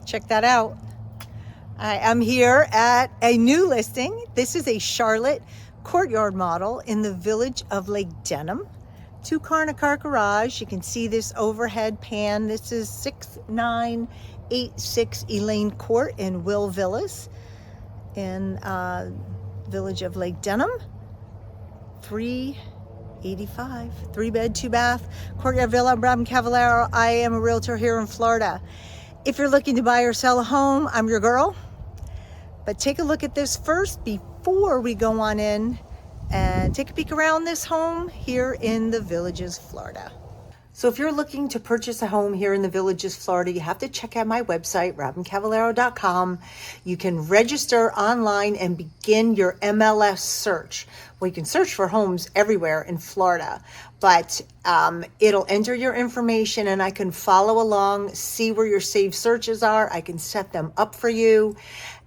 Check that out. I am here at a new listing. This is a Charlotte Courtyard model in the village of Lake Denham. 2-car and a car garage. You can see this overhead pan. This is 6986 Elaine Court in Will Villas in village of Lake Denham. 385, 3-bed, 2-bath, Courtyard Villa. I'm Robyn Cavallaro. I am a realtor here in Florida. If you're looking to buy or sell a home, I'm your girl. But take a look at this first before we go on in and take a peek around this home here in the Villages, Florida. So if you're looking to purchase a home here in the Villages, Florida, you have to check out my website, robyncavallaro.com. You can register online and begin your MLS search. Well, you can search for homes everywhere in Florida, but it'll enter your information and I can follow along, see where your saved searches are. I can set them up for you.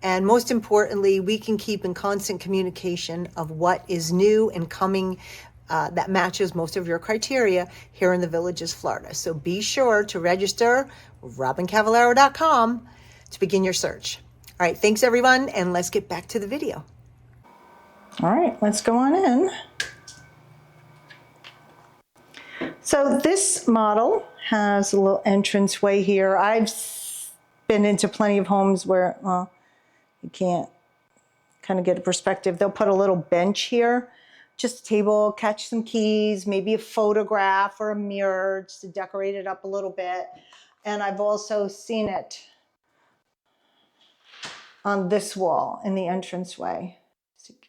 And most importantly, we can keep in constant communication of what is new and coming that matches most of your criteria here in the Villages, Florida. So be sure to register robyncavallaro.com to begin your search. All right, thanks everyone, and let's get back to the video. All right, let's go on in. So this model has a little entranceway here. I've been into plenty of homes where, well, you can't kind of get a perspective. They'll put a little bench here, just a table, catch some keys, maybe a photograph or a mirror just to decorate it up a little bit. And I've also seen it on this wall in the entranceway.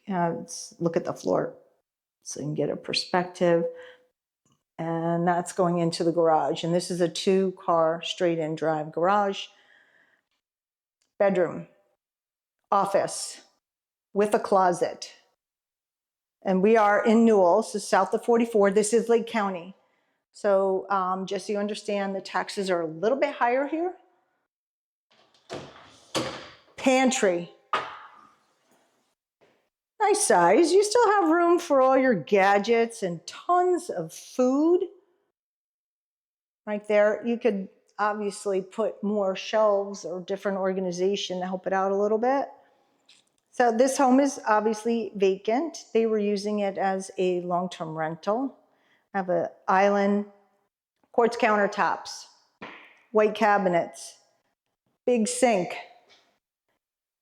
Let's look at the floor so you can get a perspective. And that's going into the garage. And this is a 2-car straight-in drive garage. Bedroom, office with a closet. And we are in Newell, so south of 44. This is Lake County. So just so you understand, the taxes are a little bit higher here. Pantry. Nice size. You still have room for all your gadgets and tons of food. Right there, you could obviously put more shelves or different organization to help it out a little bit. So this home is obviously vacant. They were using it as a long-term rental. I have an island, quartz countertops, white cabinets, big sink.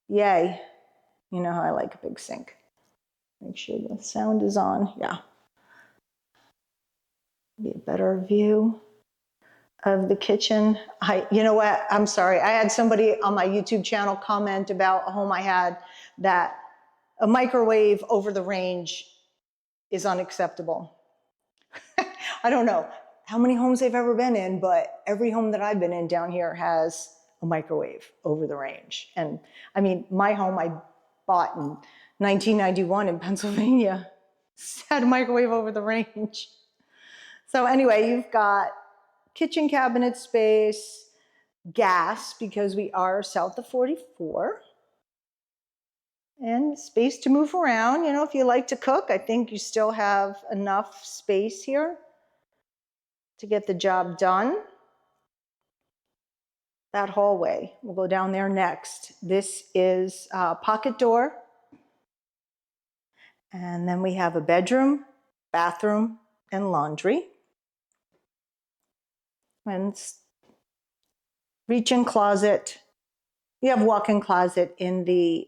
Yay. You know how I like a big sink. Make sure the sound is on. Yeah. Be a better view of the kitchen. You know what? I'm sorry. I had somebody on my YouTube channel comment about a home I had that a microwave over the range is unacceptable. I don't know how many homes they've ever been in, but every home that I've been in down here has a microwave over the range. And I mean, my home I bought in 1991 in Pennsylvania had a microwave over the range. So anyway, you've got kitchen cabinet space, gas, because we are south of 44, and space to move around. You know, if you like to cook, I think you still have enough space here to get the job done. That hallway, we'll go down there next. This is a pocket door. And then we have a bedroom, bathroom, and laundry. And reach-in closet. You have walk-in closet in the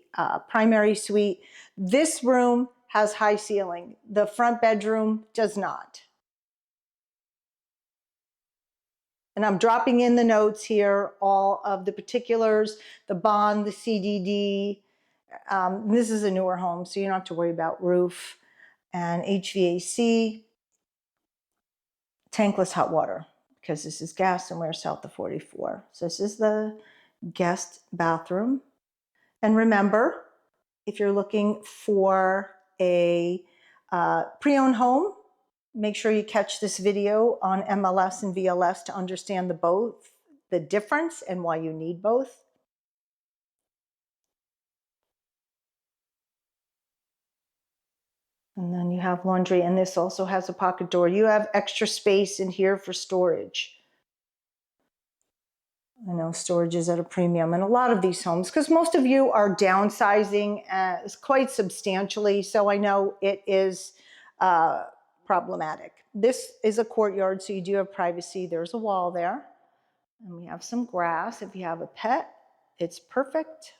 primary suite. This room has high ceiling. The front bedroom does not. And I'm dropping in the notes here, all of the particulars, the bond, the CDD. This is a newer home, so you don't have to worry about roof and HVAC. Tankless hot water, because this is gas and we're south of 44. So this is the guest bathroom. And remember, if you're looking for a pre-owned home, make sure you catch this video on MLS and VLS to understand the difference and why you need both. And then you have laundry, and this also has a pocket door. You have extra space in here for storage. I know storage is at a premium in a lot of these homes because most of you are downsizing quite substantially. So I know it is problematic. This is a courtyard, so you do have privacy. There's a wall there. And we have some grass. If you have a pet, it's perfect.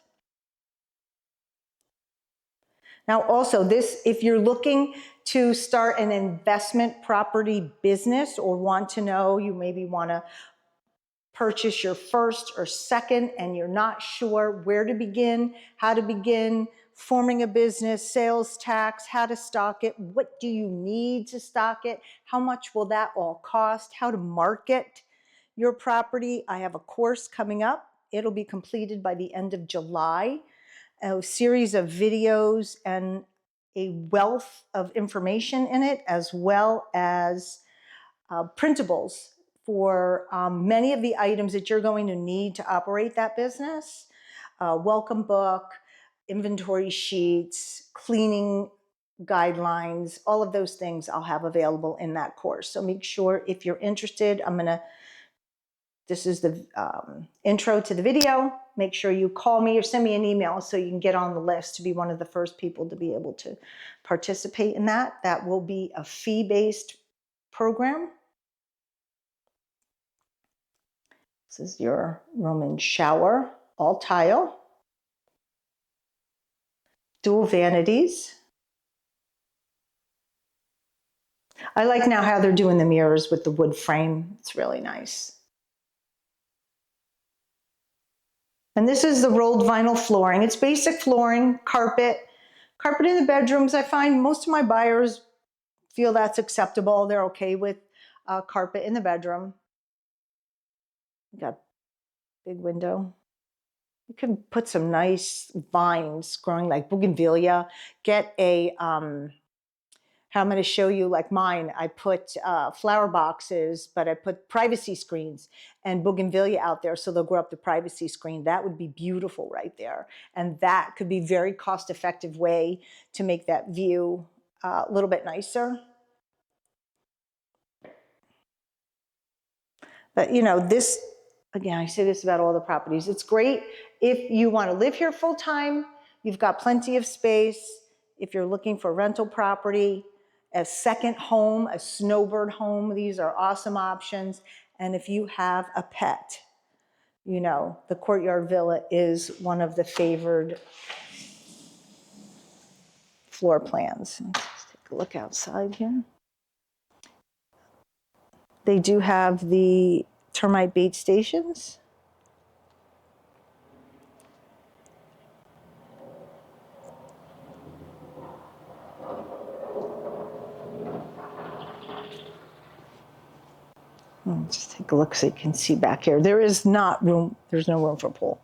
Now also this, if you're looking to start an investment property business or want to know, you maybe want to purchase your first or second and you're not sure where to begin, how to begin forming a business, sales tax, how to stock it, what do you need to stock it, how much will that all cost, how to market your property. I have a course coming up. It'll be completed by the end of July. A series of videos and a wealth of information in it, as well as printables for many of the items that you're going to need to operate that business. Welcome book, inventory sheets, cleaning guidelines, all of those things I'll have available in that course. So make sure if you're interested, this is the intro to the video. Make sure you call me or send me an email so you can get on the list to be one of the first people to be able to participate in that. That will be a fee-based program. This is your Roman shower, all tile, dual vanities. I like now how they're doing the mirrors with the wood frame. It's really nice. And this is the rolled vinyl flooring. It's basic flooring, carpet. Carpet in the bedrooms, I find most of my buyers feel that's acceptable. They're okay with carpet in the bedroom. We got a big window. You can put some nice vines growing like bougainvillea. Get a, how I'm going to show you like mine. I put flower boxes, but I put privacy screens and bougainvillea out there so they'll grow up the privacy screen. That would be beautiful right there. And that could be a very cost-effective way to make that view a little bit nicer. But you know, this, again, I say this about all the properties. It's great if you want to live here full time, you've got plenty of space. If you're looking for rental property, a second home, a snowbird home, these are awesome options. And if you have a pet, you know, the Courtyard Villa is one of the favored floor plans. Let's take a look outside here. They do have the termite bait stations. Just take a look so you can see back here. There is not room, there's no room for a pool.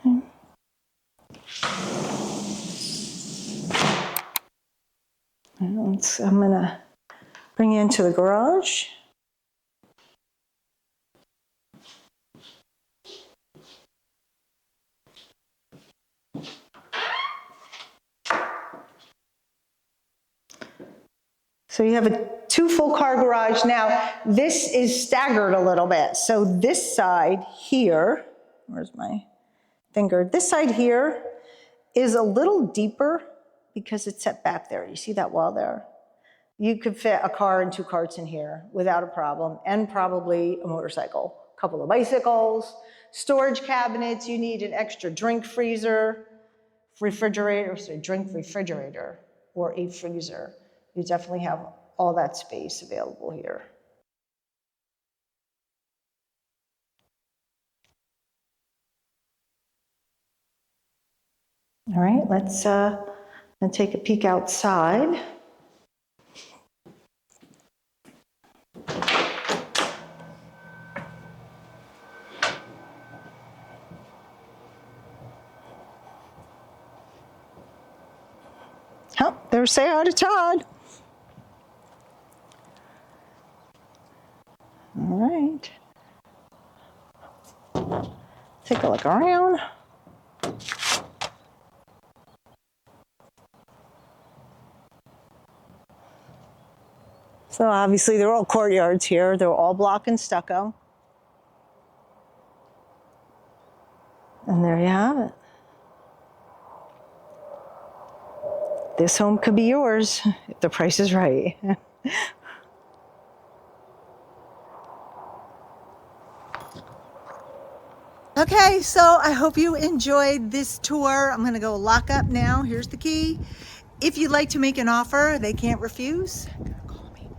Okay. I'm gonna bring you into the garage. So you have a 2 full car garage. Now, this is staggered a little bit. So this side here, where's my finger? This side here is a little deeper because it's set back there. You see that wall there? You could fit a car and 2 carts in here without a problem, and probably a motorcycle, a couple of bicycles, storage cabinets. You need an extra drink freezer, refrigerator, so drink refrigerator or a freezer. You definitely have all that space available here. All right, let's take a peek outside. Oh, there's say hi to Todd. All right. Take a look around. So obviously they're all courtyards here. They're all block and stucco. And there you have it. This home could be yours if the price is right. Okay, so I hope you enjoyed this tour. I'm gonna go lock up now. Here's the key. If you'd like to make an offer, they can't refuse. Call me.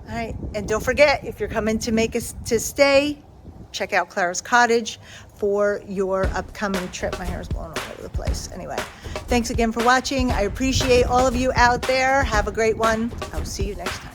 All right, and don't forget, if you're coming to stay, check out Clara's Cottage for your upcoming trip. My hair is blowing all over the place. Anyway, thanks again for watching. I appreciate all of you out there. Have a great one. I'll see you next time.